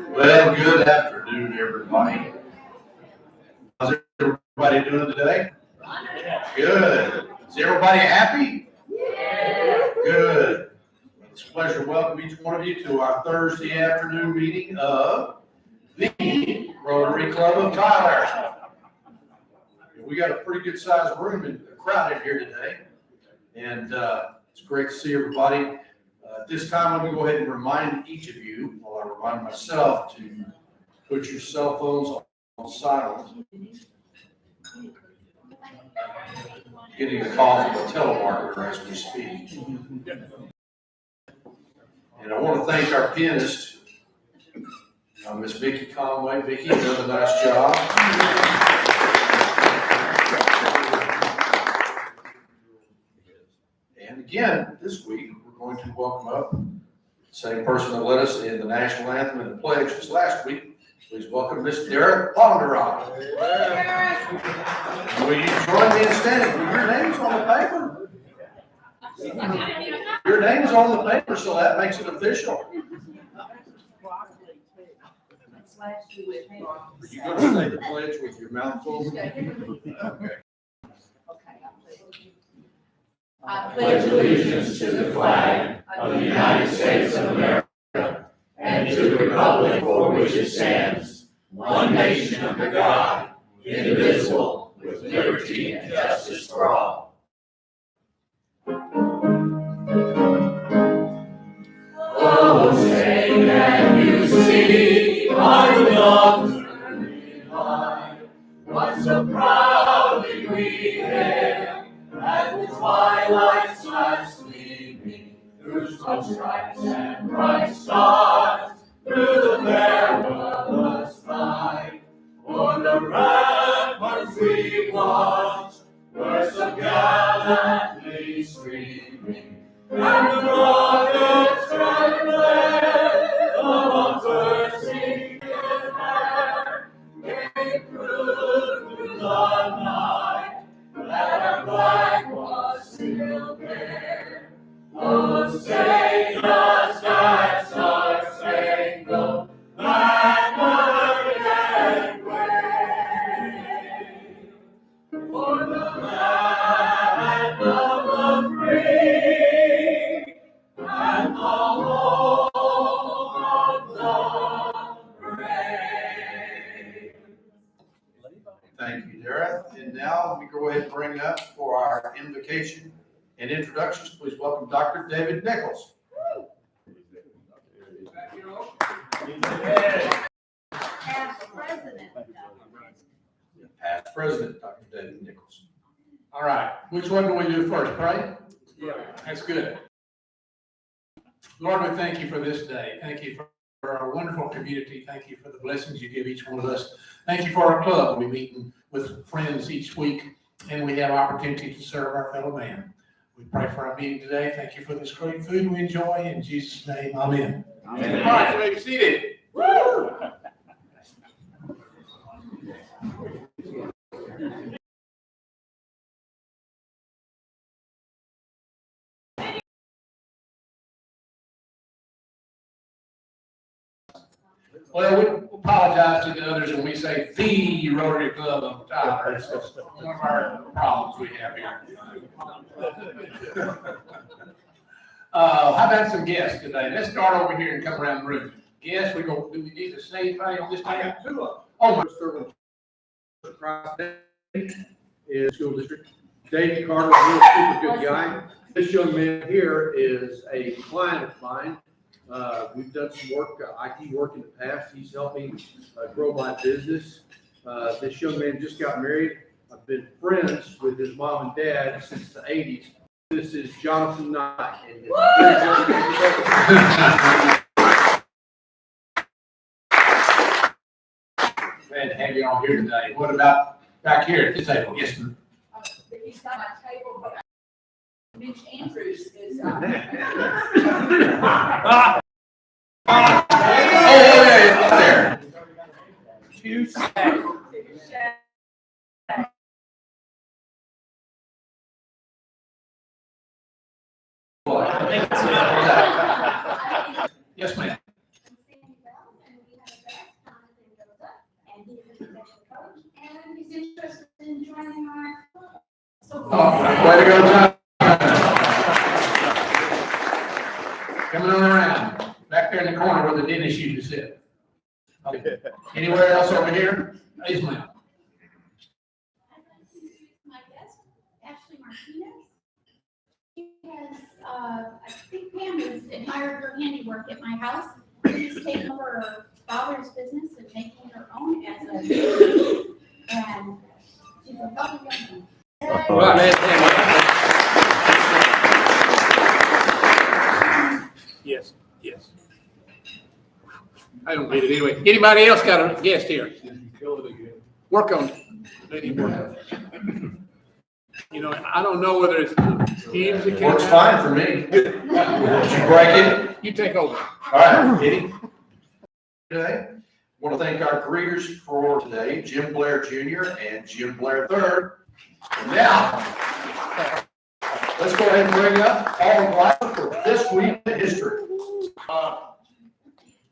Well, good afternoon, everybody. How's everybody doing today? Good. Is everybody happy? Good. It's a pleasure to welcome each one of you to our Thursday afternoon meeting of the Rotary Club of Tyler. We got a pretty good sized room and crowd in here today, and it's great to see everybody. At this time, let me go ahead and remind each of you, while I remind myself, to put your cell phones on silent. Getting a call from a telemarketer as we speak. And I want to thank our pianist, Miss Vicki Conway. Vicki done a nice job. And again, this week, we're going to welcome up the same person that led us in the national anthem and the pledge as last week. Please welcome Miss Derek Ponderock. Will you join me in standing? Your name's on the paper. Your name's on the paper, so that makes it official. Are you going to say the pledge with your mouth full? Okay. I pledge allegiance to the flag of the United States of America and to the republic for which it stands, one nation under God, indivisible, with liberty and justice for all. Oh, say can you see by the dawn's early light what so proudly we hailed at the twilight's last gleaming, through some stripes and bright stars, through the perilous fight. On the ramparts we watched were so gallantly streaming, and the rockets trembling among bursting air came through the night, that our flag was still there. Oh, sing the stars, Star Spangled Banner and wave, for the land of the free and the home of the brave. Thank you, Derek. And now let me go ahead and bring up for our invocation and introductions. Please welcome Dr. David Nichols. Past President. Past President, Dr. David Nichols. All right, which one do we do first, pray? Yeah. That's good. Lord, we thank you for this day. Thank you for our wonderful community. Thank you for the blessings you give each one of us. Thank you for our club. We're meeting with friends each week and we have opportunity to serve our fellow man. We pray for our meeting today. Thank you for this great food we enjoy. In Jesus' name, amen. Amen. All right, you may be seated. Woo! Well, we apologize to the others when we say the Rotary Club of Tyler. It's just one of our problems we have here. How about some guests today? Let's start over here and come around the room. Guests, do we need to say anything on this time? I got two of them. Oh, my. Is school district. Dave Carter, real super good guy. This young man here is a client of mine. We've done some work, IT work in the past. He's helping grow my business. This young man just got married. I've been friends with his mom and dad since the 80s. This is Jonathan Knight. Glad to have you all here today. What about back here at this table? Yes, sir. He's got my table, but Mitch Andrews is, Oh, yeah, it's there. Hughes. Yes, ma'am. and he's a professional coach, and he's interested in joining our club. So Oh, way to go, John. Coming on around, back there in the corner where the dentist used to sit. Okay. Anywhere else over here? Yes, ma'am. I'd like to introduce my guest, Ashley Martinez. She has, I think Pam has admired her handiwork at my house. She's taken over her father's business and making her own as a, and she's a lovely woman. Yes, yes. I don't need it anyway. Anybody else got a guest here? Work on it. They need work. You know, I don't know whether it's Hughes that came Works out. fine for me. Did you break it? You take over. All right, Eddie. Today, want to thank our greeters for today, Jim Blair Jr. and Jim Blair III. And now, let's go ahead and bring up all the glasses for this week in history.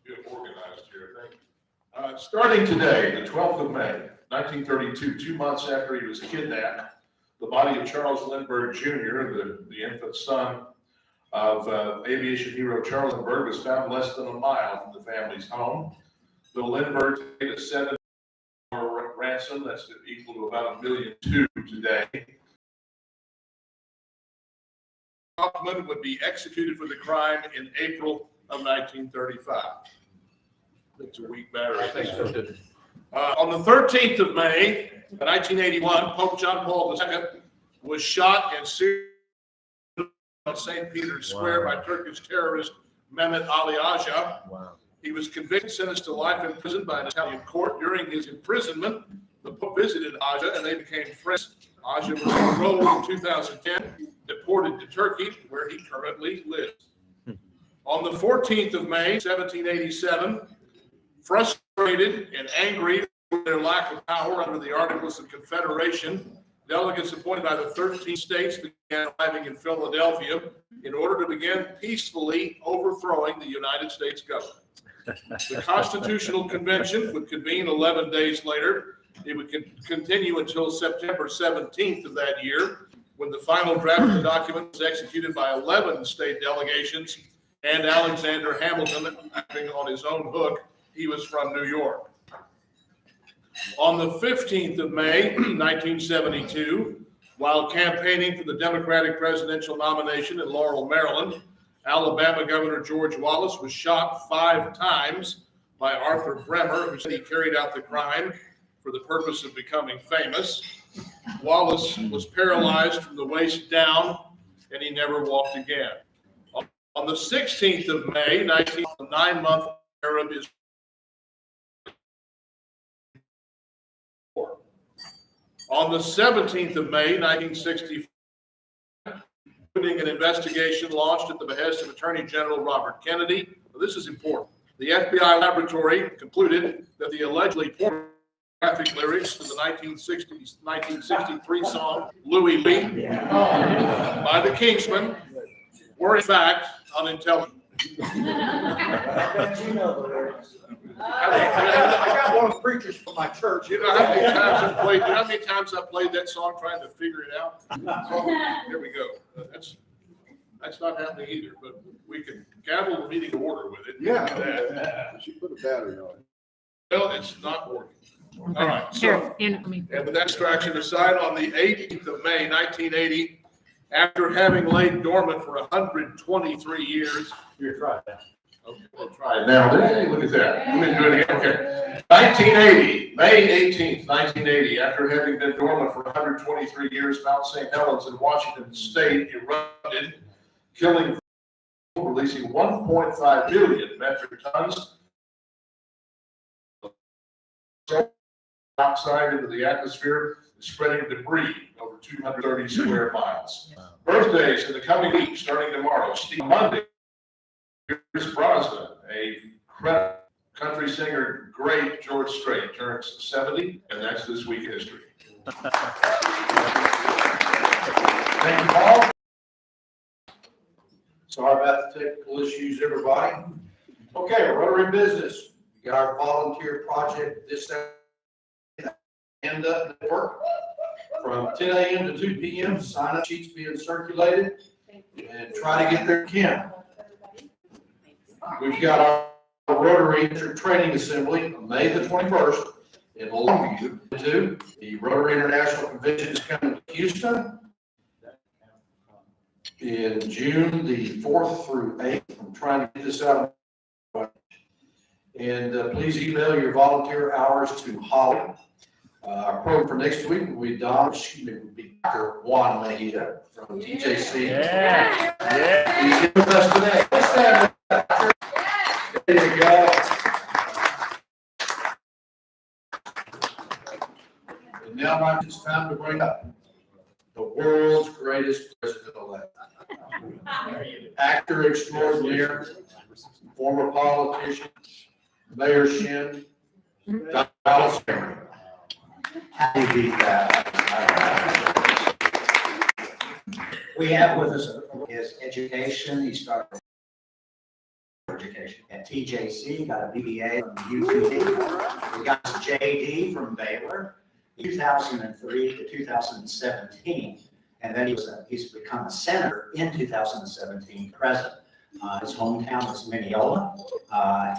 Good organized here, thank you. Starting today, the 12th of May, 1932, 2 months after he was kidnapped, the body of Charles Lindbergh Jr., the infant son of aviation hero Charles Lindbergh, was found less than a mile from the family's home. The Lindbergh paid a $7 ransom, that's equal to about $1.2 million today. Hoffman would be executed for the crime in April of 1935. It's a weak battery. I think so too. On the 13th of May, 1981, Pope John Paul II was shot and seared on St. Peter's Square by Turkish terrorist Mehmet Ali Aja. Wow. He was convicted, sentenced to life in prison by an Italian court. During his imprisonment, the Pope visited Aja and they became friends. Aja was enrolled in 2010, deported to Turkey, where he currently lives. On the 14th of May, 1787, frustrated and angry with their lack of power under the Articles of Confederation, delegates appointed by the 13 states began arriving in Philadelphia in order to begin peacefully overthrowing the United States government. The Constitutional Convention would convene 11 days later. It would continue until September 17th of that year, when the final draft of the document was executed by 11 state delegations and Alexander Hamilton acting on his own hook. He was from New York. On the 15th of May, 1972, while campaigning for the Democratic presidential nomination in Laurel, Maryland, Alabama Governor George Wallace was shot 5 times by Arthur Bremer, who said he carried out the crime for the purpose of becoming famous. Wallace was paralyzed from the waist down, and he never walked again. On the 16th of May, 9-month Arab is On the 17th of May, 1960, opening an investigation launched at the behest of Attorney General Robert Kennedy. Well, this is important. The FBI laboratory concluded that the allegedly pornographic lyrics to the 1963 song Louie Lee by the Kingsmen were in fact unintelligible. I got one of the preachers from my church. You know how many times I played that song trying to figure it out? So, here we go. That's not happening either, but we can gavel the meeting to order with it. Yeah. She put a battery on it. Well, it's not working. All right, Here, so, let me. and with that distraction aside, on the 18th of May, 1980, after having laid dormant for 123 years. You're trying that. Okay, we'll try it now. Hey, look at that. We're gonna do it again. Okay. 1980, May 18th, 1980, after having been dormant for 123 years, Mount St. Helens in Washington State erupted, killing, releasing 1.5 billion metric tons of oxide into the atmosphere, spreading debris over 230 square miles. Birthdays in the coming week, starting tomorrow. Steve Monday, Pierce Brosnan, a country singer, great George Strait, turns 70, and that's this week in history. Thank you, Paul. Sorry about the technical issues, everybody. Okay, Rotary business. We got our volunteer project this end up network from 10 a.m. to 2 p.m. Sign up sheets being circulated and try to get their Kim. We've got our Rotary Training Assembly on May the 21st in Longview. The Rotary International Convention is coming to Houston in June the 4th through 8th. I'm trying to get this out. And please email your volunteer hours to Holly. Our program for next week will be Dr. Juan Mejia from TJC. Yeah. He's here with us today. Let's stand up, Doctor. There you go. And now it's time to bring up the world's greatest president-elect. Actor extraordinaire, former politician, Mayor Shin, Dallas Henry. How do you beat that? We have with us his education. He started education at TJC, got a BBA from UT. We got his JD from Baylor, 2003 to 2017. And then he's become a senator in 2017, president. His hometown is Mineola.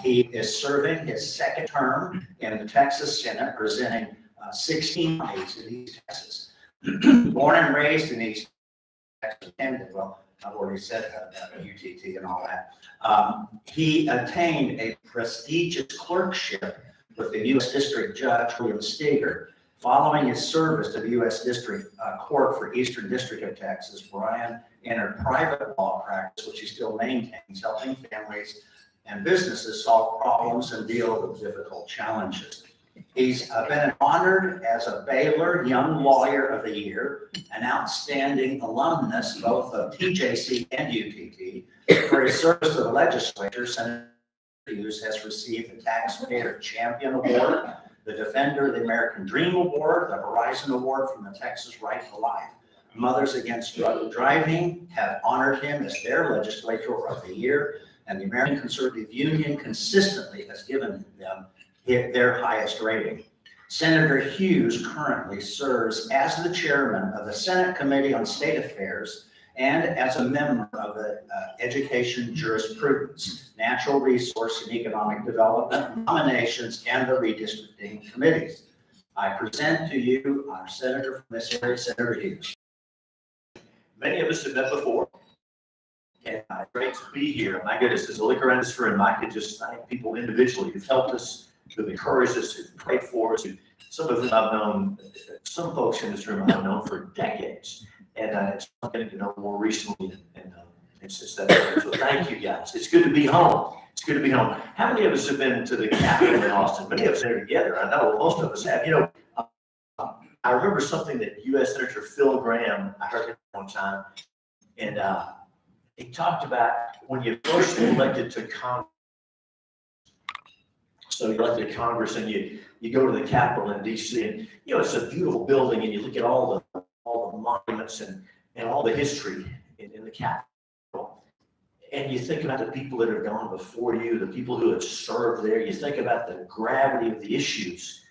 He is serving his second term in the Texas Senate, presenting 16 states in East Texas. Born and raised in East Texas, well, I've already said about UTT and all that. He attained a prestigious clerkship with the U.S. District Judge William Steger. Following his service to the U.S. District Court for Eastern District of Texas, Bryan entered private law practice, which he still maintains, helping families and businesses solve problems and deal with difficult challenges. He's been honored as a Baylor Young Lawyer of the Year, an outstanding alumnus both of TJC and UTT. For his service to the legislature, Senator Hughes has received the Taxpayer Champion Award, the Defender of the American Dream Award, the Horizon Award from the Texas Right to Life. Mothers Against Drug Driving have honored him as their Legislator of the Year, and the American Conservative Union consistently has given them their highest rating. Senator Hughes currently serves as the chairman of the Senate Committee on State Affairs and as a member of the Education, Jurisprudence, Natural Resource and Economic Development, Nominations, and the Redistricting Committees. I present to you our senator from this area, Senator Hughes. Many of us have met before, and great to be here. My goodness, as a liquor industry, and I could just thank people individually who've helped us, who've encouraged us, who've prayed for us. Some of them I've known, some folks in this room I've known for decades, and it's getting to know more recently, and it's just that. So thank you guys. It's good to be home. It's good to be home. How many of us have been to the Capitol in Austin? Many of us are together. I know most of us have. You know, I remember something that U.S. Senator Phil Graham, I heard him one time, and he talked about when you first elected to Congress. So you're elected to Congress and you go to the Capitol in D.C. and, it's a beautiful building and you look at all the monuments and all the history in the Capitol. And you think about the people that have gone before you, the people who have served there. You think about the gravity of the issues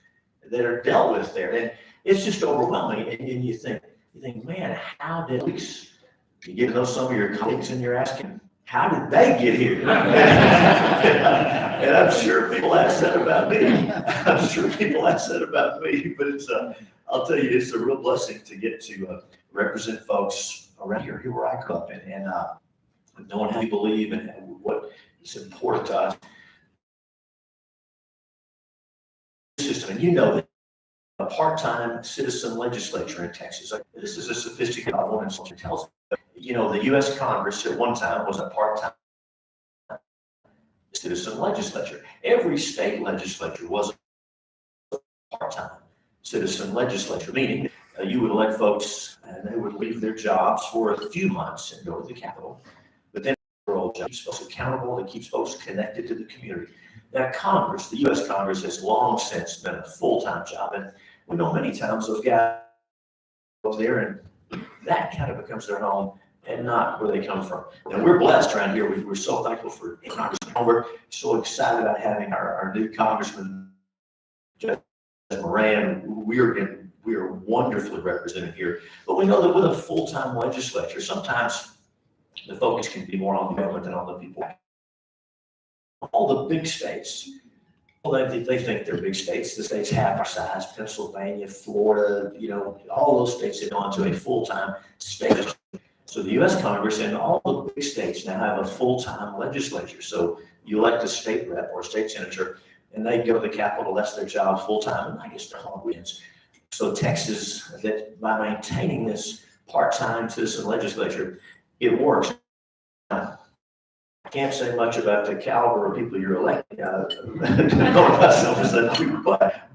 that are dealt with there. And it's just overwhelming. And you think, man, how did you get to know some of your colleagues and you're asking, how did they get here? And I'm sure people ask that about me. But it's, I'll tell you, it's a real blessing to get to represent folks around here where I grew up in, and knowing how you believe and what is important to us. System, and you know that a part-time citizen legislature in Texas. This is a sophisticated one, and it tells the U.S. Congress at one time was a part-time citizen legislature. Every state legislature was a part-time citizen legislature, meaning you would elect folks and they would leave their jobs for a few months and go to the Capitol. But then it keeps folks accountable, it keeps folks connected to the community. Now Congress, the U.S. Congress has long since been a full-time job, and we know many times those guys go there and that kind of becomes their home and not where they come from. And we're blessed around here. We're so thankful for Congressman. We're so excited about having our new Congressman, Judge Moran. We are wonderfully represented here. But we know that with a full-time legislature, sometimes the focus can be more on the government than on the people. All the big states, well, they think they're big states. The states half our size, Pennsylvania, Florida, all those states have gone to a full-time state. So the U.S. Congress and all the big states now have a full-time legislature. So you elect a state rep or a state senator, and they go to the Capitol, that's their job full-time, and I guess their home wins. So Texas, that by maintaining this part-time citizen legislature, it works. I can't say much about the caliber of people you're electing.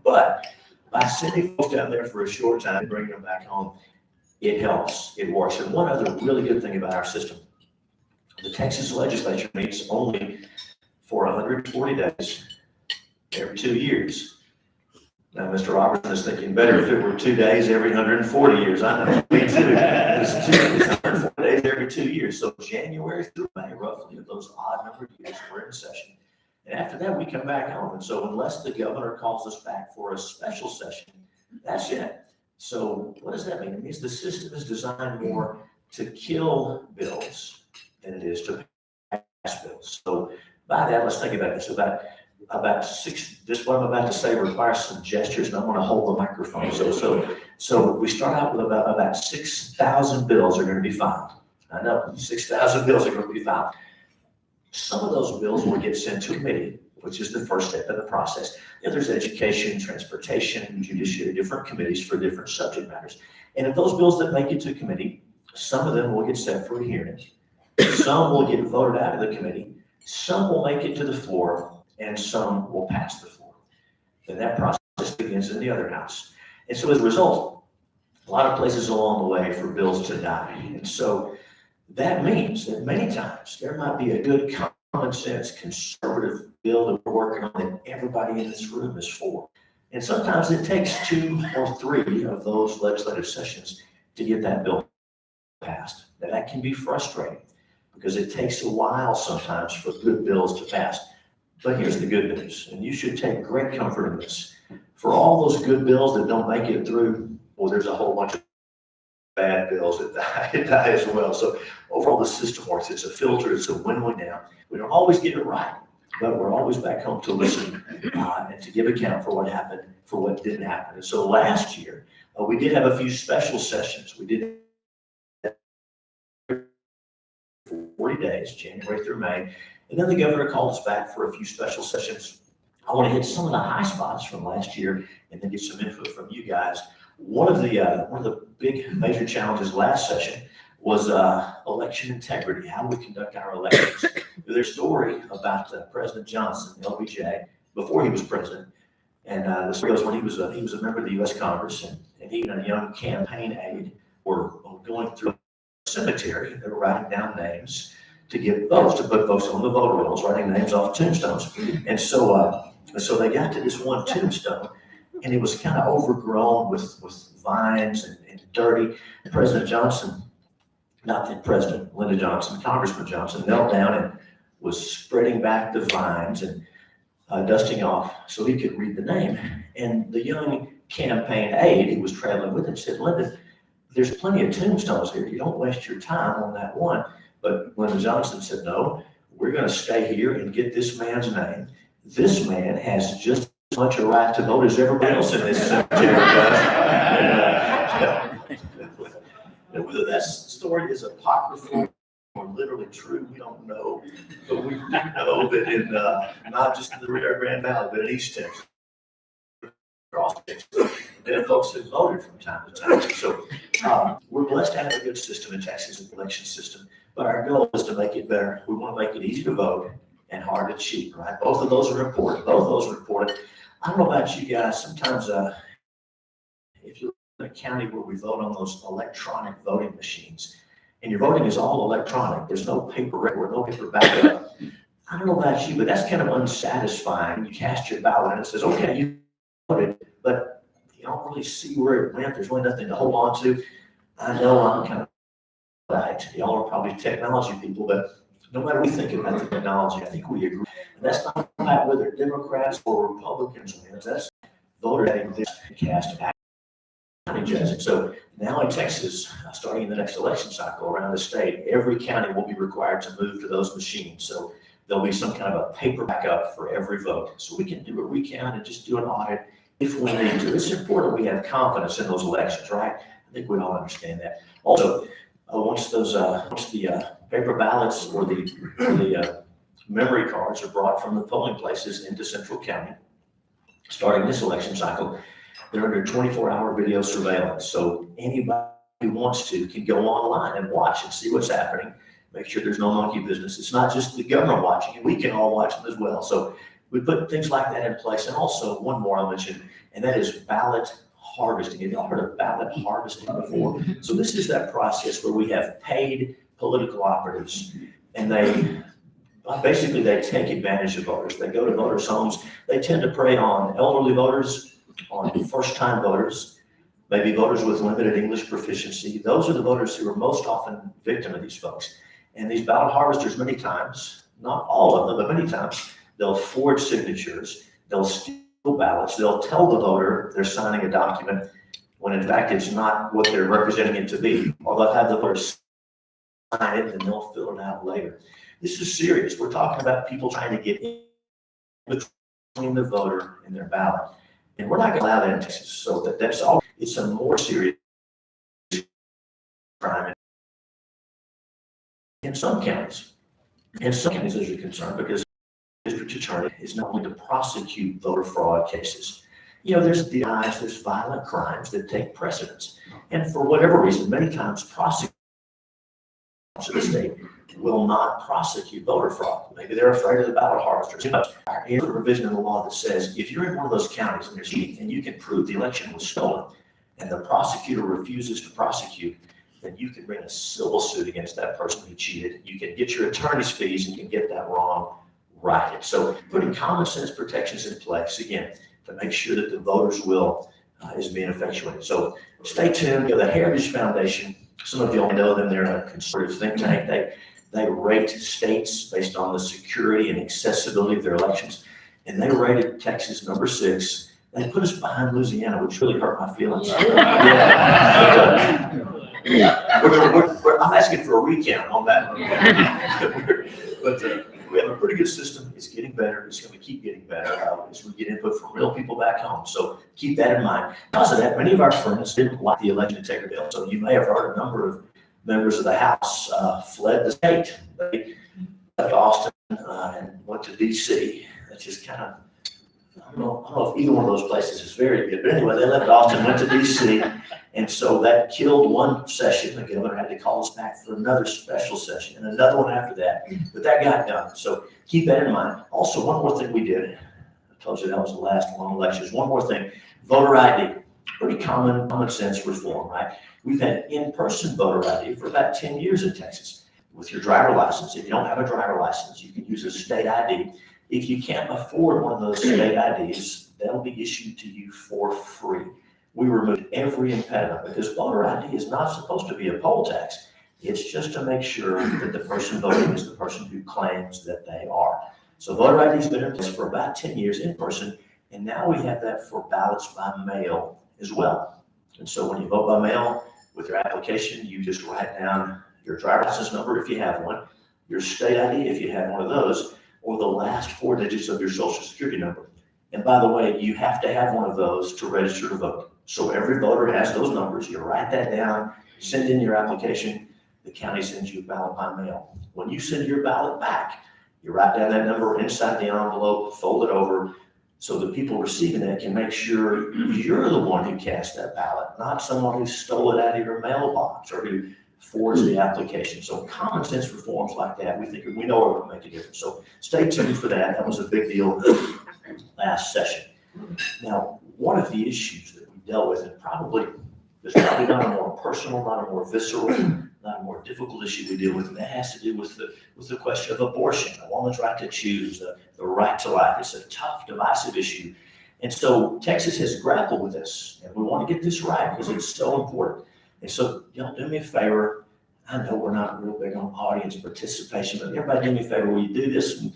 But by sending folks down there for a short time and bringing them back home, it helps, it works. And one other really good thing about our system, the Texas legislature meets only for 140 days every 2 years. Now, Mr. Robertson is thinking better if it were 2 days every 140 years. I know, me too. It's 140 days every 2 years. So January through May, roughly, of those odd numbered years, we're in session. And after that, we come back home. And so unless the governor calls us back for a special session, that's it. So what does that mean? It means the system is designed more to kill bills than it is to pass bills. So by that, let's think about this. This what I'm about to say requires some gestures, and I'm going to hold the microphone. So we start out with about 6,000 bills are going to be filed. I know 6,000 bills are going to be filed. Some of those bills will get sent to committee, which is the first step in the process. There's education, transportation, judiciary, different committees for different subject matters. And if those bills that make it to committee, some of them will get set for a hearing. Some will get voted out of the committee. Some will make it to the floor, and some will pass the floor. Then that process begins in the other house. And so as a result, a lot of places along the way for bills to die. And so that means that many times there might be a good common sense conservative bill that we're working on that everybody in this room is for. And sometimes it takes 2 or 3 of those legislative sessions to get that bill passed. Now that can be frustrating because it takes a while sometimes for good bills to pass. But here's the good news, and you should take great comfort in this. For all those good bills that don't make it through, well, there's a whole bunch of bad bills that die as well. So overall, the system works. It's a filter. It's a win-win now. We don't always get it right, but we're always back home to listen and to give account for what happened, for what didn't happen. And so last year, we did have a few special sessions. We did 40 days, January through May. And then the governor called us back for a few special sessions. I want to hit some of the high spots from last year and then get some input from you guys. One of the big major challenges last session was election integrity, how we conduct our elections. There's a story about President Johnson, LBJ, before he was president. And the story goes when he was a member of the U.S. Congress, and and even a young campaign aide were going through a cemetery. They were writing down names to give votes, to put votes on the voter rolls, writing names off tombstones. And so they got to this one tombstone, and it was kind of overgrown with vines and dirty. And President Johnson, not the President, Lyndon Johnson, Congressman Johnson, knelt down and was spreading back the vines and dusting off so he could read the name. And the young campaign aide who was traveling with him said, Lyndon, there's plenty of tombstones here. You don't waste your time on that one. But Lyndon Johnson said, no, we're going to stay here and get this man's name. This man has just as much a right to vote as everybody else in this cemetery does. And whether that story is apocryphal or literally true, we don't know. But we do know that in not just in the Rio Grande Valley, but in East Texas, across Texas, then folks have voted from time to time. So we're blessed to have a good system in Texas, an election system. But our goal is to make it better. We want to make it easy to vote and hard to cheat, right? Both of those are important. Both of those are important. I don't know about you guys. Sometimes if you're in a county where we vote on those electronic voting machines, and your voting is all electronic, there's no paper record, no paper backup. I don't know about you, but that's kind of unsatisfying. You cast your ballot and it says, okay, you voted, but you don't really see where it went. There's really nothing to hold on to. I know I'm kind of right. Y'all are probably technology people, but no matter what we think about the technology, I think we agree. And that's not about whether Democrats or Republicans win. That's voter having this cast back. So now in Texas, starting in the next election cycle around the state, every county will be required to move to those machines. So there'll be some kind of a paper backup for every vote. So we can do a recount and just do an audit if we need to. It's important we have confidence in those elections, right? I think we all understand that. Also, once the paper ballots or the memory cards are brought from the polling places into Central County, starting this election cycle, they're under 24-hour video surveillance. So anybody who wants to can go online and watch and see what's happening. Make sure there's no monkey business. It's not just the government watching it. We can all watch them as well. So we put things like that in place. And also one more I'll mention, and that is ballot harvesting. Have y'all heard of ballot harvesting before? So this is that process where we have paid political operatives, and they take advantage of voters. They go to voters' homes. They tend to prey on elderly voters, on first-time voters, maybe voters with limited English proficiency. Those are the voters who are most often victim of these folks. And these ballot harvesters, many times, not all of them, but many times, they'll forge signatures, they'll steal ballots, they'll tell the voter they're signing a document when in fact it's not what they're representing it to be, or they'll have the voter sign it and they'll fill it out later. This is serious. We're talking about people trying to get in between the voter and their ballot. And we're not going to allow that in Texas. So that's all. It's a more serious crime in some counties. In some counties, as you're concerned, because the district attorney is not only to prosecute voter fraud cases. You know, there's DIs, there's violent crimes that take precedence. And for whatever reason, many times prosecutors of the state will not prosecute voter fraud. Maybe they're afraid of the ballot harvesters. But there's a provision in the law that says if you're in one of those counties and there's cheating and you can prove the election was stolen and the prosecutor refuses to prosecute, then you can bring a civil suit against that person who cheated. You can get your attorney's fees and you can get that wrong righted. So putting common sense protections in place, again, to make sure that the voters' will is being effectuated. So stay tuned. You know, the Heritage Foundation, some of you all know them. They're a conservative think tank. They rate states based on the security and accessibility of their elections. And they rated Texas number 6. They put us behind Louisiana, which really hurt my feelings. I'm asking for a recount on that. But we have a pretty good system. It's getting better. It's going to keep getting better as we get input from real people back home. So keep that in mind. Because of that, many of our friends didn't like the election integrity bill. So you may have heard a number of members of the House fled the state. They left Austin and went to D.C. That's just kind of, I don't know if either one of those places is very good. But anyway, they left Austin, went to D.C. And so that killed one session. The governor had to call us back for another special session and another one after that. But that got done. So keep that in mind. Also, one more thing we did. I told you that was the last one on elections. One more thing. Voter ID. pretty common sense reform, right? We've had in-person voter ID for about 10 years in Texas with your driver license. If you don't have a driver license, you can use a state ID. If you can't afford one of those state IDs, they'll be issued to you for free. We removed every impediment because voter ID is not supposed to be a poll tax. It's just to make sure that the person voting is the person who claims that they are. So voter ID has been in place for about 10 years in person, and now we have that for ballots by mail as well. And so when you vote by mail with your application, you just write down your driver's license number if you have one, your state ID if you have one of those, or the last 4 digits of your social security number. And by the way, you have to have one of those to register to vote. So every voter has those numbers. You write that down, send in your application, the county sends you a ballot by mail. When you send your ballot back, you write down that number inside the envelope, fold it over, so the people receiving that can make sure you're the one who cast that ballot, not someone who stole it out of your mailbox or who forged the application. So common sense reforms like that, we know are going to make a difference. So stay tuned for that. That was a big deal last session. Now, one of the issues that we dealt with, and there's probably not a more personal, not a more visceral, not a more difficult issue we deal with, and that has to do with the question of abortion, a woman's right to choose, the right to life. It's a tough, divisive issue. And so Texas has grappled with this, and we want to get this right because it's so important. And so y'all do me a favor. I know we're not real big on audience participation, but everybody do me a favor. Will you do this?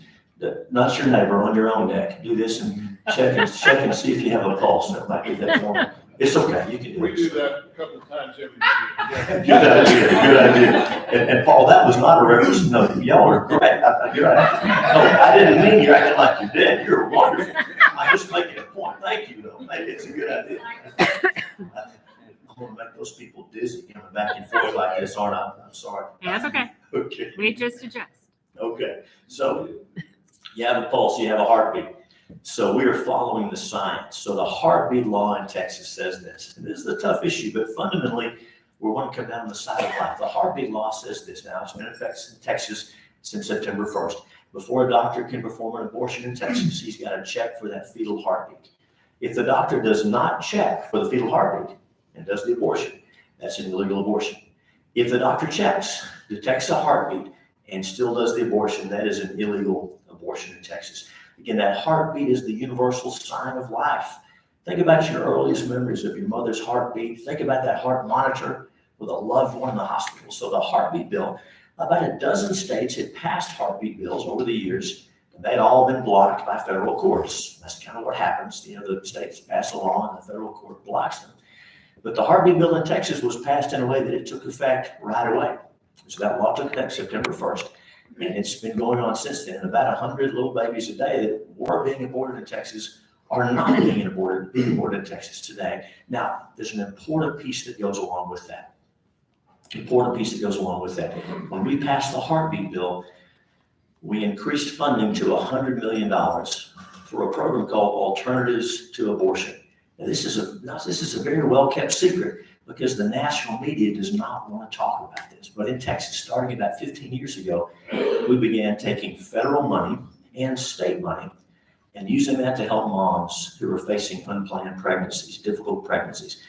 Not your neighbor, on your own deck. Do this and check and see if you have a pulse. That might be that for me. It's okay. You can do it. We do that a couple of times every year. Good idea. And Paul, that was not a reference. No, y'all are great. You're right. No, I didn't mean you're acting like you're dead. You're wonderful. I'm just making a point. Thank you, though. Maybe it's a good idea. I'm going to make those people dizzy coming back and forth like this, aren't I? I'm sorry. Yeah, that's okay. Okay. We just adjust. Okay. So you have a pulse, you have a heartbeat. So we are following the science. So the heartbeat law in Texas says this. And this is a tough issue, but fundamentally, we want to come down on the side of life. The heartbeat law says this now. It's been in effect in Texas since September 1st. Before a doctor can perform an abortion in Texas, he's got to check for that fetal heartbeat. If the doctor does not check for the fetal heartbeat and does the abortion, that's an illegal abortion. If the doctor checks, detects a heartbeat, and still does the abortion, that is an illegal abortion in Texas. Again, that heartbeat is the universal sign of life. Think about your earliest memories of your mother's heartbeat. Think about that heart monitor with a loved one in the hospital. So the heartbeat bill, about a dozen states had passed heartbeat bills over the years, and they'd all been blocked by federal courts. That's kind of what happens. The states pass a law and the federal court blocks them. But the heartbeat bill in Texas was passed in a way that it took effect right away. So that law took effect September 1st. And it's been going on since then. About 100 little babies a day that were being aborted in Texas are not being aborted in Texas today. Now, there's an important piece that goes along with that. When we passed the heartbeat bill, we increased funding to $100 million for a program called Alternatives to Abortion. Now, this is a very well-kept secret because the national media does not want to talk about this. But in Texas, starting about 15 years ago, we began taking federal money and state money and using that to help moms who are facing unplanned pregnancies, difficult pregnancies.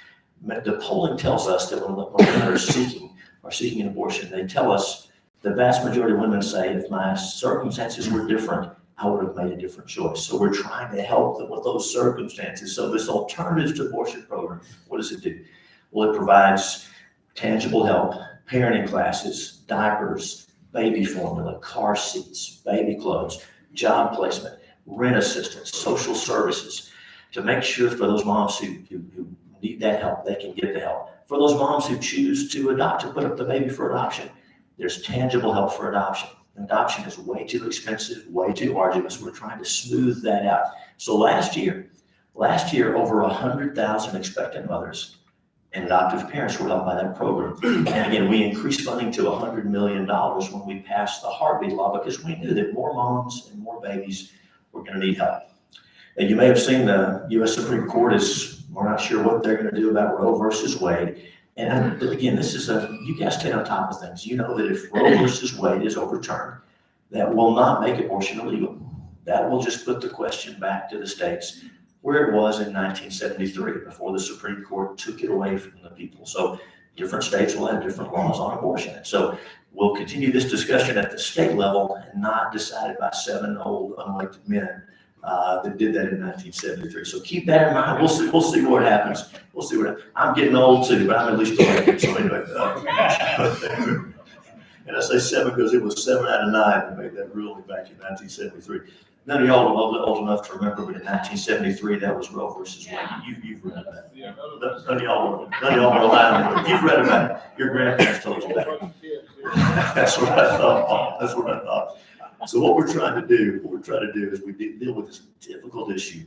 The polling tells us that when women are seeking an abortion, they tell us the vast majority of women say, if my circumstances were different, I would have made a different choice. So we're trying to help them with those circumstances. So this Alternatives to Abortion program, what does it do? Well, it provides tangible help, parenting classes, diapers, baby formula, car seats, baby clothes, job placement, rent assistance, social services, to make sure for those moms who need that help, they can get the help. For those moms who choose to adopt, to put up the baby for adoption, there's tangible help for adoption. Adoption is way too expensive, way too arduous. We're trying to smooth that out. So last year, over 100,000 expectant mothers and adoptive parents were helped by that program. And again, we increased funding to $100 million when we passed the heartbeat law because we knew that more moms and more babies were going to need help. And you may have seen the U.S. Supreme Court we're not sure what they're going to do about Roe versus Wade. And again, you guys stay on top of things. You know that if Roe versus Wade is overturned, that will not make abortion illegal. That will just put the question back to the states. where it was in 1973, before the Supreme Court took it away from the people. So different states will have different laws on abortion. And so we'll continue this discussion at the state level and not decided by 7 old unelected men that did that in 1973. So keep that in mind. We'll see what happens. We'll see what I'm getting old too, but I'm at least elected. So anyway, and I say 7 because it was 7 out of 9 that made that ruling back in 1973. None of y'all are old enough to remember, but in 1973, that was Roe versus Wade. You've read about it. Yeah, None of y'all were alive, but you've read about it. Your grandparents told you that. That's what I thought. That's what I thought. So what we're trying to do is we deal with this difficult issue.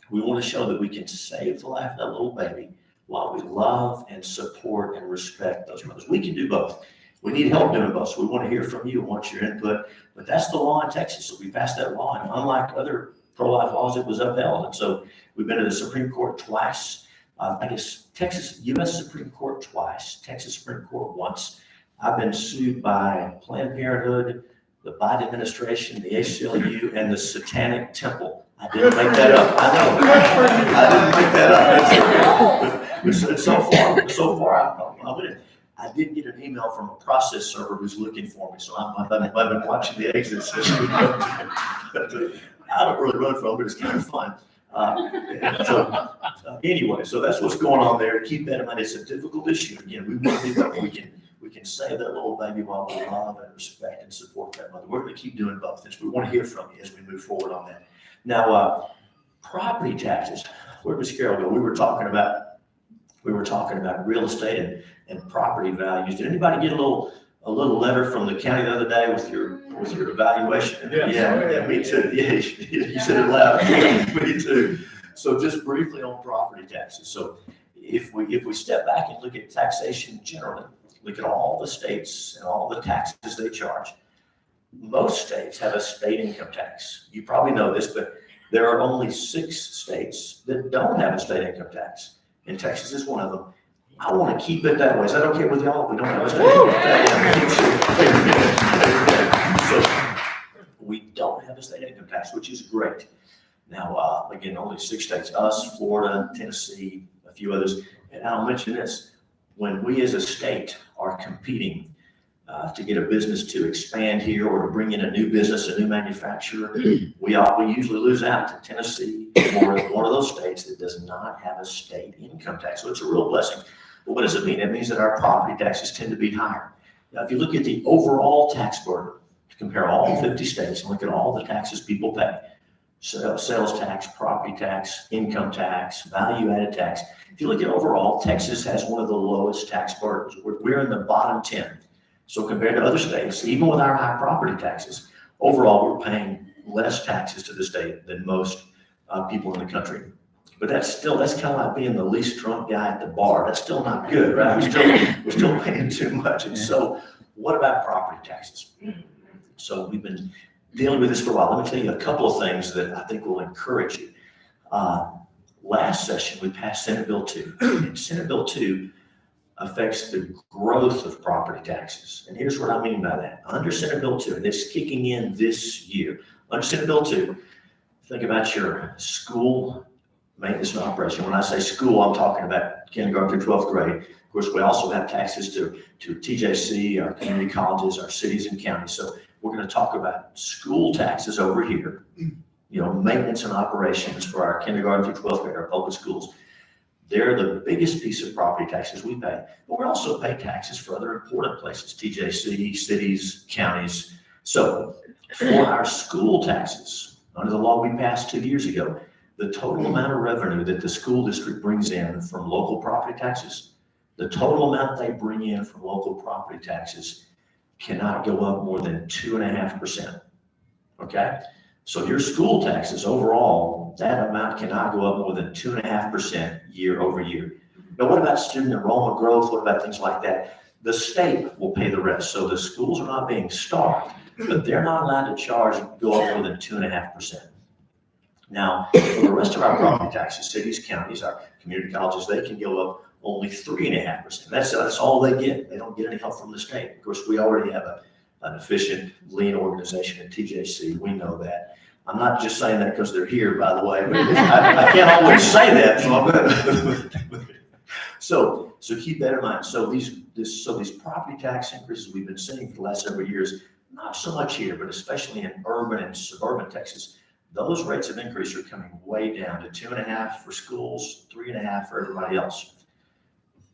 We want to show that we can save the life of that little baby while we love and support and respect those mothers. We can do both. We need help doing both. So we want to hear from you and want your input. But that's the law in Texas. So we passed that law, and unlike other pro-life laws, it was upheld. And so we've been to the Supreme Court twice. I guess Texas, U.S. Supreme Court twice, Texas Supreme Court once. I've been sued by Planned Parenthood, the Biden administration, the ACLU, and the Satanic Temple. I didn't make that up. I know. I didn't make that up. It's so far, I'm in it. I did get an email from a process server who's looking for me, so I've been watching the exit system. I don't really run from it, but it's kind of fun. Anyway, so that's what's going on there. Keep that in mind. It's a difficult issue. Again, we want to do that. We can save that little baby while we love and respect and support that mother. We're going to keep doing both things. We want to hear from you as we move forward on that. Now, property taxes. Where did Ms. Carol go? We were talking about real estate and property values. Did anybody get a little letter from the county the other day with your evaluation? Yeah, me too. Yeah, you said it loud. Me too. So just briefly on property taxes. So if we step back and look at taxation generally, look at all the states and all the taxes they charge. Most states have a state income tax. You probably know this, but there are only 6 states that don't have a state income tax. And Texas is one of them. I want to keep it that way. Is that okay with y'all? If we don't have a state income tax. So we don't have a state income tax, which is great. Now, again, only 6 states, us, Florida, Tennessee, a few others. And I'll mention this. When we as a state are competing to get a business to expand here or to bring in a new business, a new manufacturer, we usually lose out to Tennessee, or one of those states that does not have a state income tax. So it's a real blessing. But what does it mean? It means that our property taxes tend to be higher. Now, if you look at the overall tax burden, to compare all 50 states and look at all the taxes people pay, sales tax, property tax, income tax, value-added tax. If you look at overall, Texas has one of the lowest tax burdens. We're in the bottom 10. So compared to other states, even with our high property taxes, overall, we're paying less taxes to the state than most people in the country. But that's kind of like being the least drunk guy at the bar. That's still not good, right? We're still paying too much. And so what about property taxes? So we've been dealing with this for a while. Let me tell you a couple of things that I think will encourage you. Last session, we passed Senate Bill 2. And Senate Bill 2 affects the growth of property taxes. And here's what I mean by that. Under Senate Bill 2, and it's kicking in this year. Under Senate Bill 2, think about your school maintenance and operation. When I say school, I'm talking about kindergarten through 12th grade. Of course, we also have taxes to TJC, our community colleges, our cities and counties. So we're going to talk about school taxes over here, maintenance and operations for our kindergarten through 12th grade, our public schools. They're the biggest piece of property taxes we pay. But we also pay taxes for other important places, TJC, cities, counties. So for our school taxes, under the law we passed 2 years ago, the total amount of revenue that the school district brings in from local property taxes, the total amount they bring in from local property taxes cannot go up more than 2.5%. Okay? So your school taxes overall, that amount cannot go up more than 2.5% year over year. Now, what about student enrollment growth? What about things like that? The state will pay the rest. So the schools are not being starved, but they're not allowed to go up more than 2.5%. Now, for the rest of our property taxes, cities, counties, our community colleges, they can go up only 3.5%. That's all they get. They don't get any help from the state. Of course, we already have an efficient, lean organization at TJC. We know that. I'm not just saying that because they're here, by the way, but I can't always say that, so I'm gonna. So keep that in mind. So these property tax increases we've been seeing for the last several years, not so much here, but especially in urban and suburban Texas, those rates of increase are coming way down to 2.5 for schools, 3.5 for everybody else.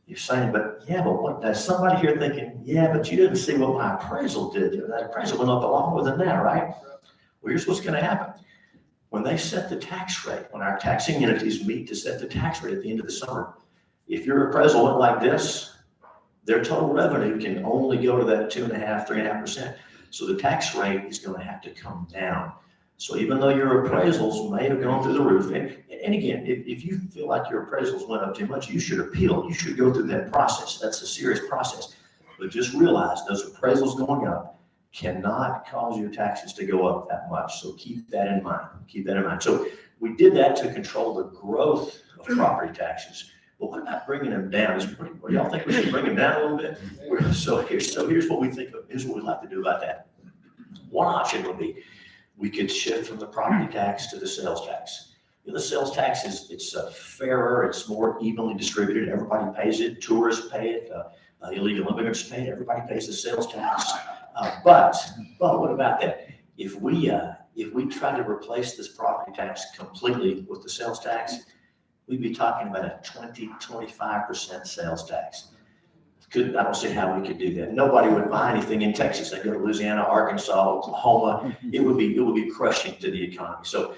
You're saying, but what, there's somebody here thinking, yeah, but you didn't see what my appraisal did. That appraisal went up a lot more than that, right? Well, here's what's going to happen. When they set the tax rate, when our taxing entities meet to set the tax rate at the end of the summer, if your appraisal went like this, their total revenue can only go to that 2.5, 3.5%. So the tax rate is going to have to come down. So even though your appraisals may have gone through the roof, and again, if you feel like your appraisals went up too much, you should appeal. You should go through that process. That's a serious process. But just realize those appraisals going up cannot cause your taxes to go up that much. So keep that in mind. Keep that in mind. So we did that to control the growth of property taxes. But what about bringing them down? What do y'all think we should bring them down a little bit? So here's what we think of. Here's what we'd like to do about that. One option would be we could shift from the property tax to the sales tax. The sales tax it's fairer, it's more evenly distributed. Everybody pays it. Tourists pay it. Illegal immigrants pay it. Everybody pays the sales tax. But what about that? If we try to replace this property tax completely with the sales tax, we'd be talking about a 20-25% sales tax. I don't see how we could do that. Nobody would buy anything in Texas. They go to Louisiana, Arkansas, Oklahoma. It would be crushing to the economy. So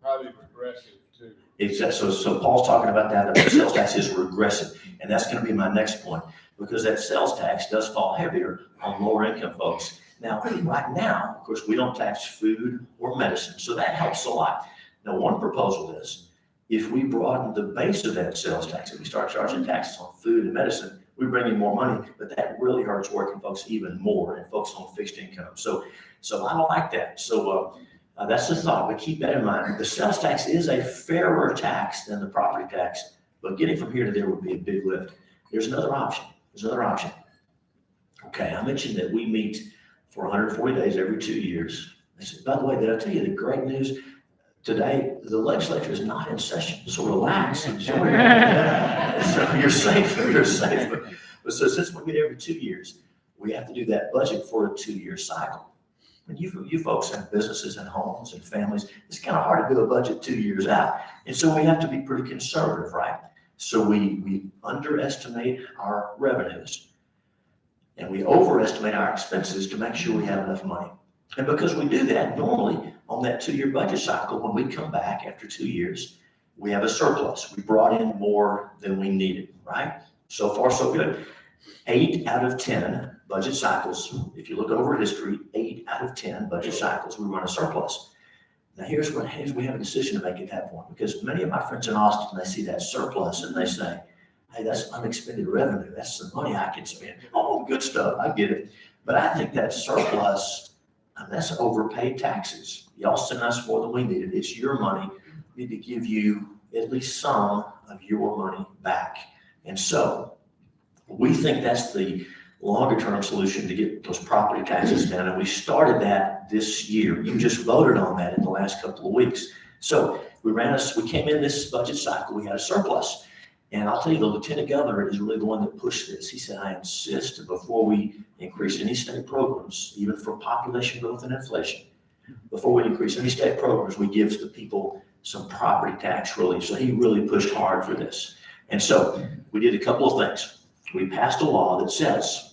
Highly regressive too. exactly. So Paul's talking about that. The sales tax is regressive, and that's going to be my next point, because that sales tax does fall heavier on lower income folks. Now, right now, of course, we don't tax food or medicine, so that helps a lot. Now, one proposal is, if we broaden the base of that sales tax, if we start charging taxes on food and medicine, we bring in more money, but that really hurts working folks even more and folks on fixed income. So I don't like that. So that's the thought, but keep that in mind. The sales tax is a fairer tax than the property tax, but getting from here to there would be a big lift. There's another option. Okay, I mentioned that we meet for 140 days every 2 years. I said, by the way, did I tell you the great news? Today, the legislature is not in session, so relax, enjoy it. So you're safe. But so since we meet every 2 years, we have to do that budget for a 2-year cycle. And you folks have businesses and homes and families. It's kind of hard to do a budget 2 years out. And so we have to be pretty conservative, right? So we underestimate our revenues and we overestimate our expenses to make sure we have enough money. And because we do that, normally on that 2-year budget cycle, when we come back after 2 years, we have a surplus. We brought in more than we needed, right? So far, so good. 8 out of 10 budget cycles, if you look over history, 8 out of 10 budget cycles, we run a surplus. Now here's we have a decision to make at that point, because many of my friends in Austin, they see that surplus and they say, hey, that's unexpended revenue. That's the money I can spend. Oh, good stuff. I get it. But I think that surplus, that's overpaid taxes. Y'all send us more than we needed. It's your money. We need to give you at least some of your money back. And so we think that's the longer term solution to get those property taxes down. And we started that this year. You just voted on that in the last couple of weeks. So we came in this budget cycle, we had a surplus. And I'll tell you, the lieutenant governor is really the one that pushed this. He said, I insist before we increase any state programs, even for population growth and inflation, before we increase any state programs, we give the people some property tax relief. So he really pushed hard for this. And so we did a couple of things. We passed a law that says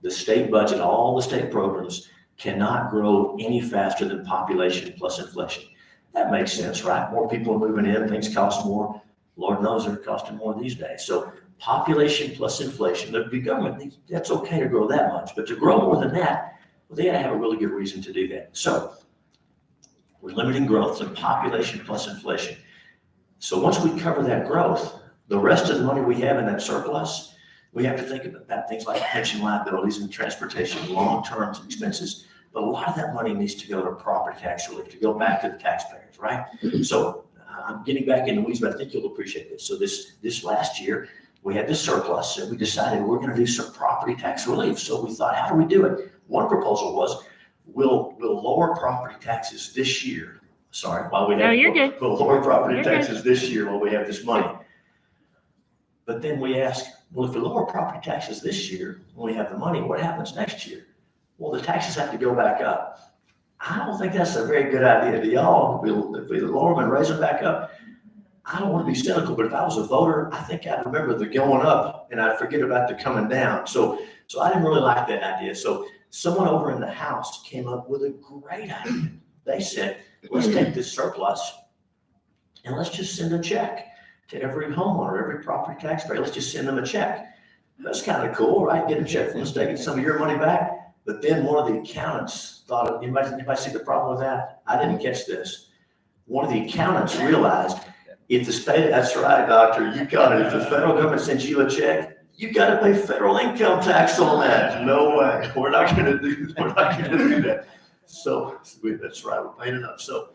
the state budget, all the state programs cannot grow any faster than population plus inflation. That makes sense, right? More people are moving in, things cost more. Lord knows they're costing more these days. So population plus inflation, the government, that's okay to grow that much, but to grow more than that, well, they gotta have a really good reason to do that. So we're limiting growth to population plus inflation. So once we cover that growth, the rest of the money we have in that surplus, we have to think about things like pension liabilities and transportation, long-term expenses. But a lot of that money needs to go to property tax relief, to go back to the taxpayers, right? So I'm getting back in the weeds, but I think you'll appreciate this. So this last year, we had this surplus, and we decided we're going to do some property tax relief. So we thought, how do we do it? One proposal was we'll lower property taxes this year. Sorry, while we have. No, you're good. We'll lower property You're good. taxes this year while we have this money. But then we ask, well, if we lower property taxes this year, when we have the money, what happens next year? Well, the taxes have to go back up. I don't think that's a very good idea. Do y'all, if we lower them and raise them back up, I don't want to be cynical, but if I was a voter, I think I'd remember the going up and I'd forget about the coming down. So I didn't really like that idea. So someone over in the House came up with a great idea. They said, let's take this surplus and let's just send a check to every homeowner, every property taxpayer. Let's just send them a check. That's kind of cool, right? Get a check from the state, get some of your money back. But then one of the accountants thought, anybody see the problem with that? I didn't catch this. One of the accountants realized if the state, that's right, doctor, you got it. If the federal government sends you a check, you got to pay federal income tax on that. No way. We're not going to do that. So that's right. We're paying enough. So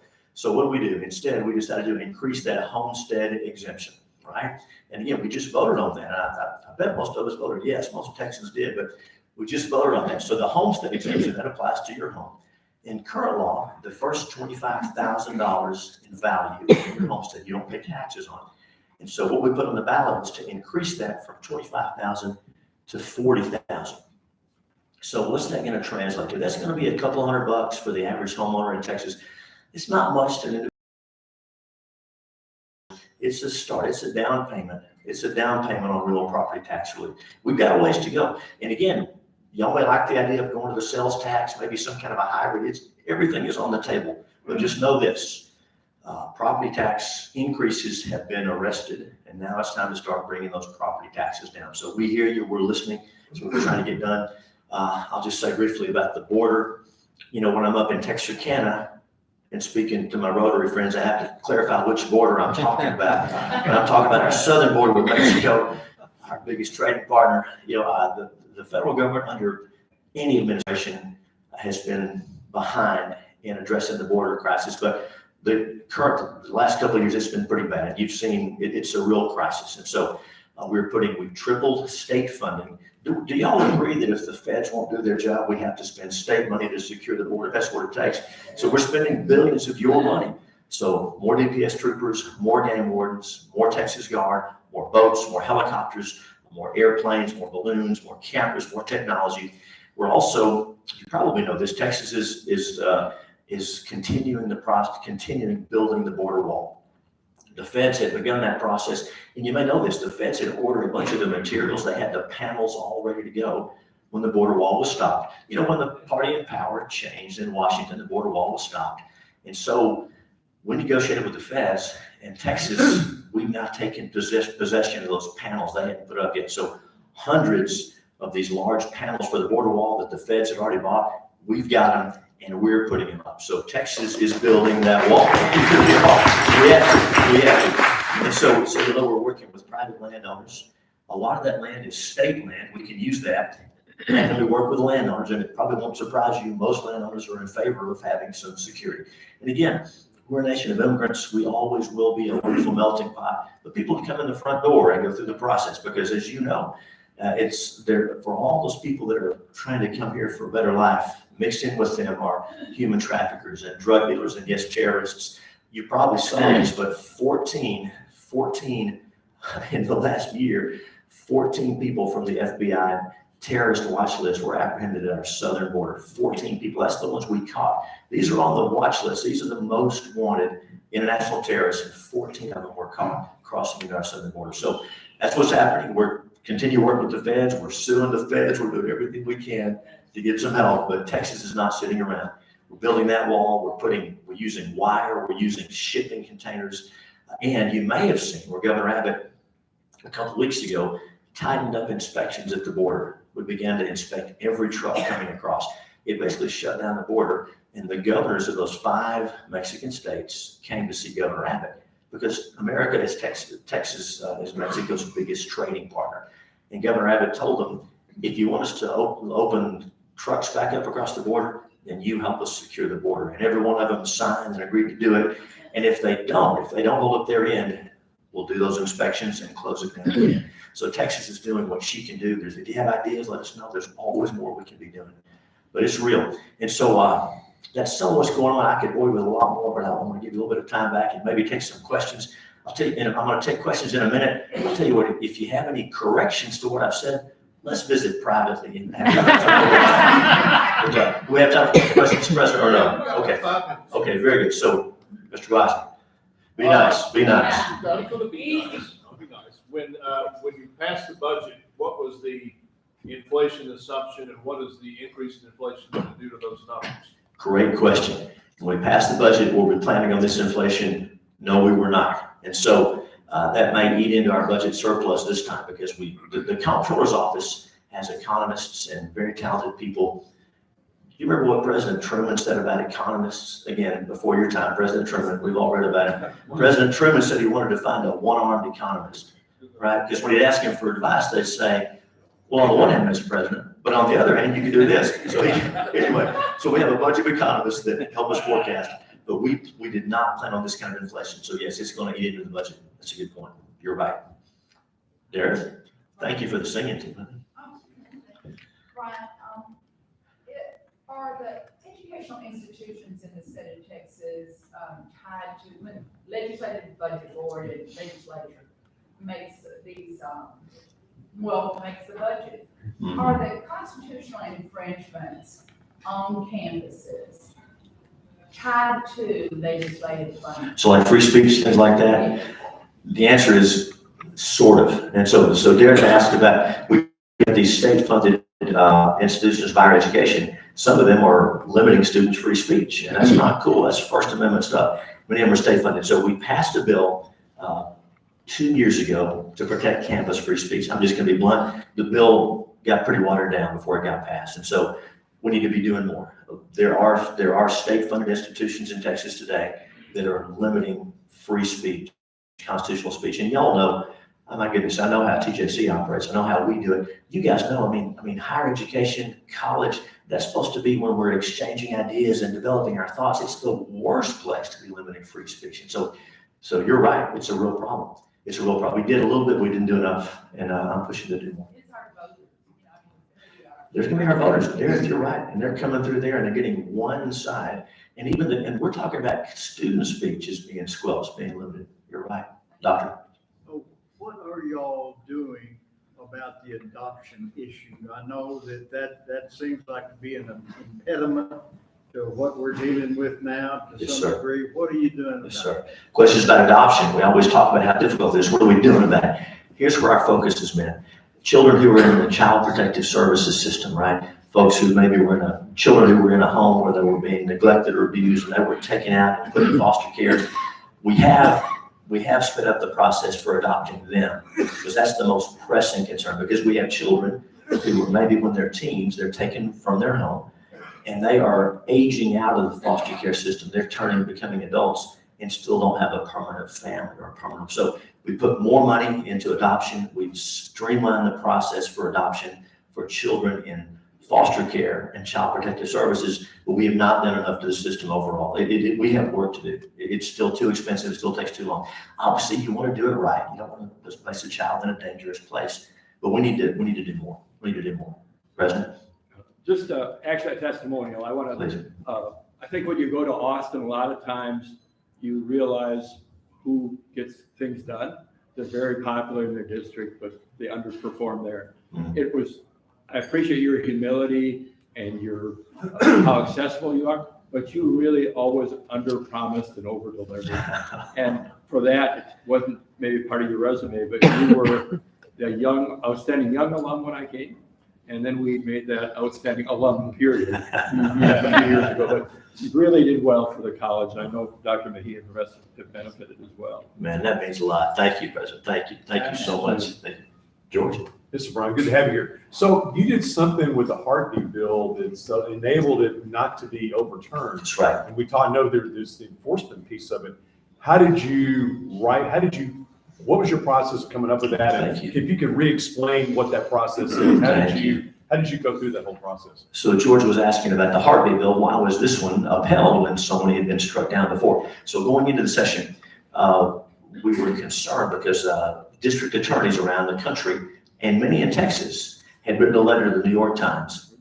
what do we do? Instead, we decided to increase that homestead exemption, right? And again, we just voted on that. I bet most of us voted yes. Most Texans did, but we just voted on that. So the homestead exemption, that applies to your home. In current law, the first $25,000 in value of your homestead, you don't pay taxes on. And so what we put on the ballot was to increase that from $25,000 to $40,000. So what's that going to translate to? That's going to be a couple $100 for the average homeowner in Texas. It's not much to an individual. It's a start. It's a down payment. It's a down payment on real property tax relief. We've got a ways to go. And again, y'all may like the idea of going to the sales tax, maybe some kind of a hybrid. Everything is on the table. But just know this, property tax increases have been arrested, and now it's time to start bringing those property taxes down. So we hear you, we're listening. So we're trying to get done. I'll just say briefly about the border. You know, when I'm up in Texarkana and speaking to my Rotary friends, I have to clarify which border I'm talking about. And I'm talking about our southern border with Mexico, our biggest trading partner. You know, the federal government under any administration has been behind in addressing the border crisis, but the last couple of years, it's been pretty bad. You've seen it's a real crisis. And so we've tripled state funding. Do y'all agree that if the feds won't do their job, we have to spend state money to secure the border? That's what it takes. So we're spending billions of your money. So more DPS troopers, more game wardens, more Texas Guard, more boats, more helicopters, more airplanes, more balloons, more cameras, more technology. We're also, you probably know this, Texas is continuing the process, continuing building the border wall. The feds had begun that process, and you may know this, the feds had ordered a bunch of the materials. They had the panels all ready to go when the border wall was stopped. You know, when the party in power changed in Washington, the border wall was stopped. And so we negotiated with the feds, and Texas, we've now taken possession of those panels they hadn't put up yet. So hundreds of these large panels for the border wall that the feds had already bought, we've got them, and we're putting them up. So Texas is building that wall. We have to. And so you know, we're working with private landowners. A lot of that land is state land. We can use that. And then we work with landowners, and it probably won't surprise you, most landowners are in favor of having some security. And again, we're a nation of immigrants. We always will be a wonderful melting pot. But people can come in the front door and go through the process because, as you know, it's there for all those people that are trying to come here for a better life. Mixed in with them are human traffickers and drug dealers and, yes, terrorists. You probably saw this, but 14 in the last year, 14 people from the FBI terrorist watch list were apprehended at our southern border. 14 people. That's the ones we caught. These are on the watch list. These are the most wanted international terrorists, and 14 of them were caught crossing into our southern border. So that's what's happening. We're continue working with the feds. We're suing the feds. We're doing everything we can to get some help, but Texas is not sitting around. We're building that wall. We're using wire. We're using shipping containers. And you may have seen where Governor Abbott a couple of weeks ago tightened up inspections at the border. We began to inspect every truck coming across. It basically shut down the border, and the governors of those 5 Mexican states came to see Governor Abbott because America is Texas is Mexico's biggest trading partner. And Governor Abbott told them, if you want us to open trucks back up across the border, then you help us secure the border. And every one of them signed and agreed to do it. And if they don't hold up their end, we'll do those inspections and close it down again. So Texas is doing what she can do. If you have ideas, let us know. There's always more we can be doing. but it's real. And so, that's so what's going on. I could bore you with a lot more, but I want to give you a little bit of time back and maybe take some questions. I'll tell you, and I'm going to take questions in a minute. I'll tell you what, if you have any corrections to what I've said, let's visit privately. And have do we have time for questions, President, or no? Okay. Okay, very good. So, Mr. Wise, be nice, be nice. I'm gonna be nice. I'll be nice. When you passed the budget, what was the inflation assumption and what is the increase in inflation due to those numbers? Great question. When we passed the budget, were we planning on this inflation? No, we were not. And so that may eat into our budget surplus this time because the comptroller's office has economists and very talented people. Do you remember what President Truman said about economists? Again, before your time, President Truman, we've all read about it. President Truman said he wanted to find a one-armed economist, right? Because when he'd ask him for advice, they'd say, well, on the one hand, Mr. President, but on the other hand, you can do this. So anyway, so we have a bunch of economists that help us forecast, but we did not plan on this kind of inflation. So yes, it's going to eat into the budget. That's a good point. You're right. Darius, thank you for the singing team. Bryan, are the educational institutions in the state of Texas tied to, when legislative budget board and legislature makes these, makes the budget? Are the constitutional infringements on campuses tied to legislative funding? So like free speech, things like that? The answer is sort of. And so Darren asked about, we have these state-funded institutions of higher education. Some of them are limiting students' free speech, and that's not cool. That's First Amendment stuff. Many of them are state-funded. So we passed a bill 2 years ago to protect campus free speech. I'm just going to be blunt. The bill got pretty watered down before it got passed, and so we need to be doing more. There are state-funded institutions in Texas today that are limiting free speech, constitutional speech, and y'all know. Oh my goodness, I know how TJC operates. I know how we do it. You guys know, I mean, higher education, college, that's supposed to be when we're exchanging ideas and developing our thoughts. It's the worst place to be limiting free speech. And so you're right. It's a real problem. It's a real problem. We did a little bit, we didn't do enough, and I'm pushing to do more. There's gonna be our voters. You're right. And they're coming through there and they're getting one side. And and we're talking about student speech is being squelched, being limited. You're right, Doctor. What are y'all doing about the adoption issue? I know that seems like to be an impediment to what we're dealing with now to Yes, some sir. degree. What are you doing about it? Yes, sir. Questions about adoption. We always talk about how difficult it is. What are we doing about it? Here's where our focus has been. Children who are in the Child Protective Services system, right? Folks who maybe children who were in a home where they were being neglected or abused and they were taken out and put in foster care. We have sped up the process for adopting them because that's the most pressing concern, because we have children who are maybe when they're teens, they're taken from their home and they are aging out of the foster care system. They're becoming adults and still don't have a permanent family or a permanent. So we put more money into adoption. We've streamlined the process for adoption for children in foster care and child protective services, but we have not done enough to the system overall. We have work to do. It's still too expensive. It still takes too long. Obviously, you want to do it right. You don't want to place a child in a dangerous place, but we need to do more. We need to do more. President? Just actually a testimonial. I want to, I think when you go to Austin, a lot of times you realize who gets things done. They're very popular in their district, but they underperform there. Mm-hmm. I appreciate your humility and how accessible you are, but you really always under-promised and over-delivered. And for that, it wasn't maybe part of your resume, but you were the outstanding young alum when I came. And then we made that outstanding alum period years ago. But you really did well for the college. I know Dr. Mahee and the rest have benefited as well. Man, that means a lot. Thank you, President. Thank you. Thank you so much. Thank you. George? Mr. Bryan, good to have you here. So you did something with the heartbeat bill that enabled it not to be overturned. That's right. And I know there's the enforcement piece of it. What was your process of coming up with that? And if you could re-explain what that process is, how did you go through that whole process? So George was asking about the heartbeat bill. Why was this one upheld when so many had been struck down before? So going into the session, we were concerned because district attorneys around the country and many in Texas had written a letter to the New York Times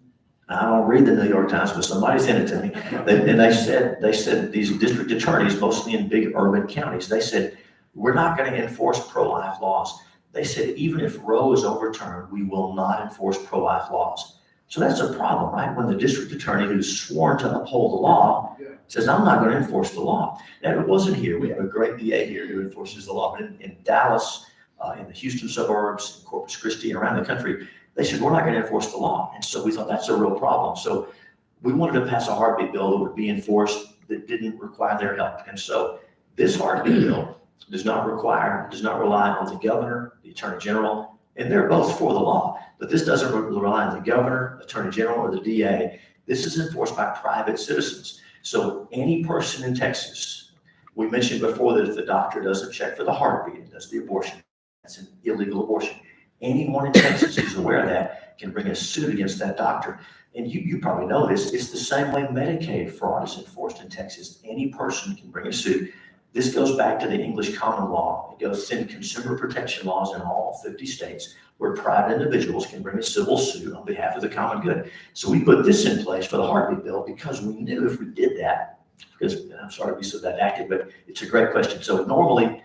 I don't read the New York Times, but somebody sent it to me. And they said these district attorneys, mostly in big urban counties, they said, we're not going to enforce pro-life laws. They said, even if Roe is overturned, we will not enforce pro-life laws. So that's a problem, right? When the district attorney who's sworn to uphold the law says, I'm not going to enforce the law. Now, it wasn't here. We have a great DA here who enforces the law. But in Dallas, in the Houston suburbs, in Corpus Christi, and around the country, they said, we're not going to enforce the law. And so we thought that's a real problem. So we wanted to pass a heartbeat bill that would be enforced that didn't require their help. And so this heartbeat bill does not rely on the governor, the attorney general, and they're both for the law. But this doesn't rely on the governor, attorney general, or the DA. This is enforced by private citizens. So any person in Texas, we mentioned before that if the doctor doesn't check for the heartbeat and does the abortion, that's an illegal abortion. Anyone in Texas who's aware of that can bring a suit against that doctor. And you probably know this, it's the same way Medicaid fraud is enforced in Texas. Any person can bring a suit. This goes back to the English common law. It goes in consumer protection laws in all 50 states where private individuals can bring a civil suit on behalf of the common good. So we put this in place for the heartbeat bill because we knew if we did that, because I'm sorry to be so didactic, but it's a great question. So normally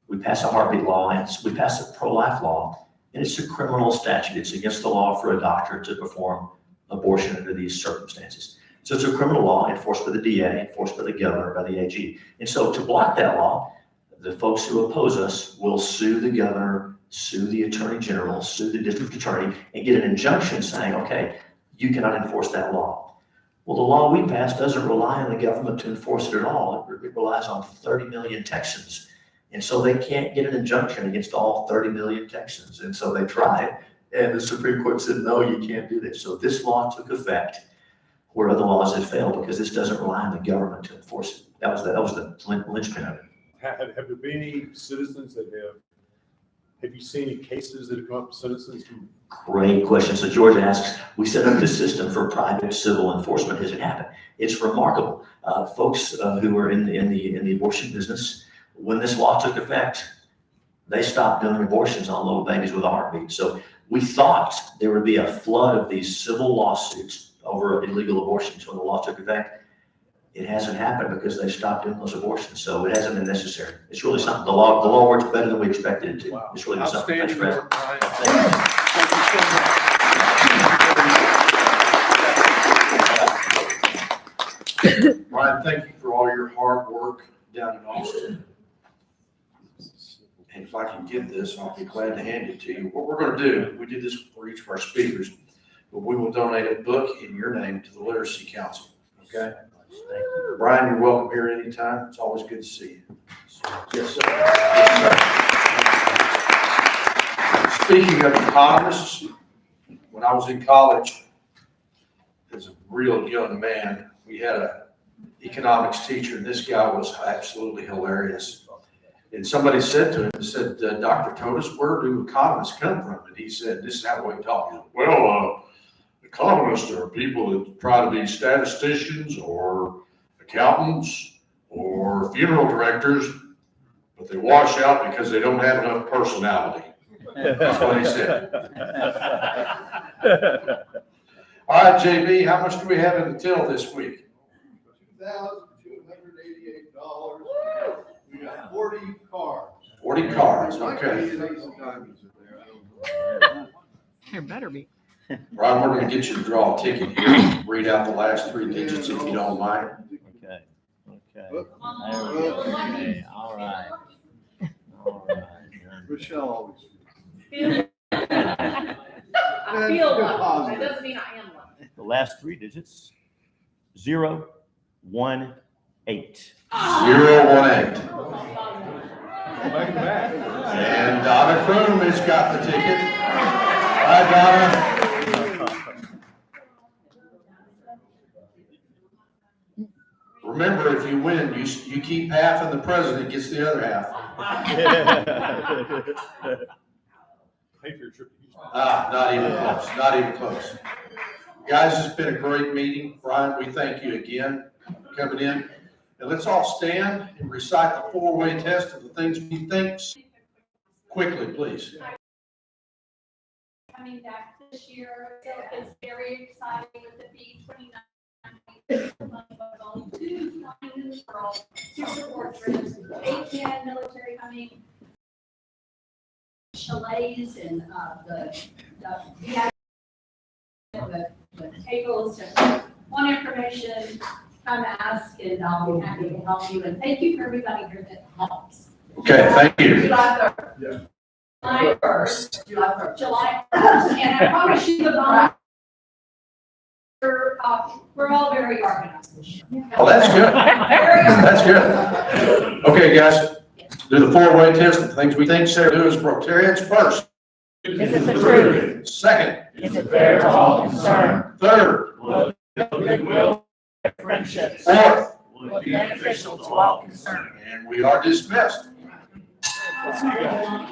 we pass a heartbeat law and we pass a pro-life law, and it's a criminal statute. It's against the law for a doctor to perform abortion under these circumstances. So it's a criminal law enforced by the DA, enforced by the governor, by the AG. And so to block that law, the folks who oppose us will sue the governor, sue the attorney general, sue the district attorney, and get an injunction saying, okay, you cannot enforce that law. Well, the law we passed doesn't rely on the government to enforce it at all. It relies on 30 million Texans. And so they can't get an injunction against all 30 million Texans. And so they tried, and the Supreme Court said, no, you can't do this. So this law took effect where other laws had failed because this doesn't rely on the government to enforce it. That was the linchpin of it. Have there been any citizens that have you seen any cases that have come up with citizens who? Great question. So George asks, we set up this system for private civil enforcement. Has it happened? It's remarkable. Folks who are in the abortion business, when this law took effect, they stopped doing abortions on little babies with a heartbeat. So we thought there would be a flood of these civil lawsuits over illegal abortions when the law took effect. It hasn't happened because they've stopped doing those abortions. So it hasn't been necessary. It's really something. The law works better than we expected it to. Wow. It's really something. Outstanding Thanks, work, Bryan. Thank you. Bryan, thank you for all your hard work down in Austin. And if I can get this, I'll be glad to hand it to you. What we're going to do, we did this for each of our speakers, but we will donate a book in your name to the Literacy Council. Okay? Bryan, you're welcome here anytime. It's always good to see you. Yes, sir. Yes, sir. Speaking of economists, when I was in college, as a real young man, we had an economics teacher, and this guy was absolutely hilarious. And somebody said to him, Dr. Totus, where do economists come from? And he said, this is how we talk. Well, economists are people that try to be statisticians or accountants or funeral directors, but they wash out because they don't have enough personality. That's what he said. All right, JB, how much do we have in the till this week? $2,288. We got 40 cars. 40 cards, okay. There better be. Ron, we're gonna get you to draw a ticket here. Read out the last 3 digits if you don't mind. Okay, okay. There we go. Okay, all right. All right. Michelle always. I feel lucky. That doesn't mean I am lucky. The last 3 digits, 018. 018. Back in the back. And Donna Kroom has got the ticket. Hi, Donna. Remember, if you win, you keep half and the president gets the other half. Pay for your trip to Houston. Not even close, not even close. Guys, it's been a great meeting. Bryan, we thank you again for coming in. And let's all stand and recite the 4-way test of the things we think. Quickly, please. Coming back to this year, so it's very exciting with the B29. Two flying girls, super portraits, 810 military coming, chalets and the tables and want information, come ask and I'll be happy to help you. And thank you for everybody here that helps. Okay, thank you. July 3rd. Yeah. July 1st. July 1st. July 1st, and I promise you the volunteer, we're all very organized this year. Oh, that's good. That's good. Okay, guys, do the four-way test, the things we think Sarah do as Rotarians first. Is it the truth? Second. Is it fair to all concerned? Third. Will it build goodwill and friendships? Fourth. Will it be beneficial to all concerned? And we are dismissed. Let's see you guys.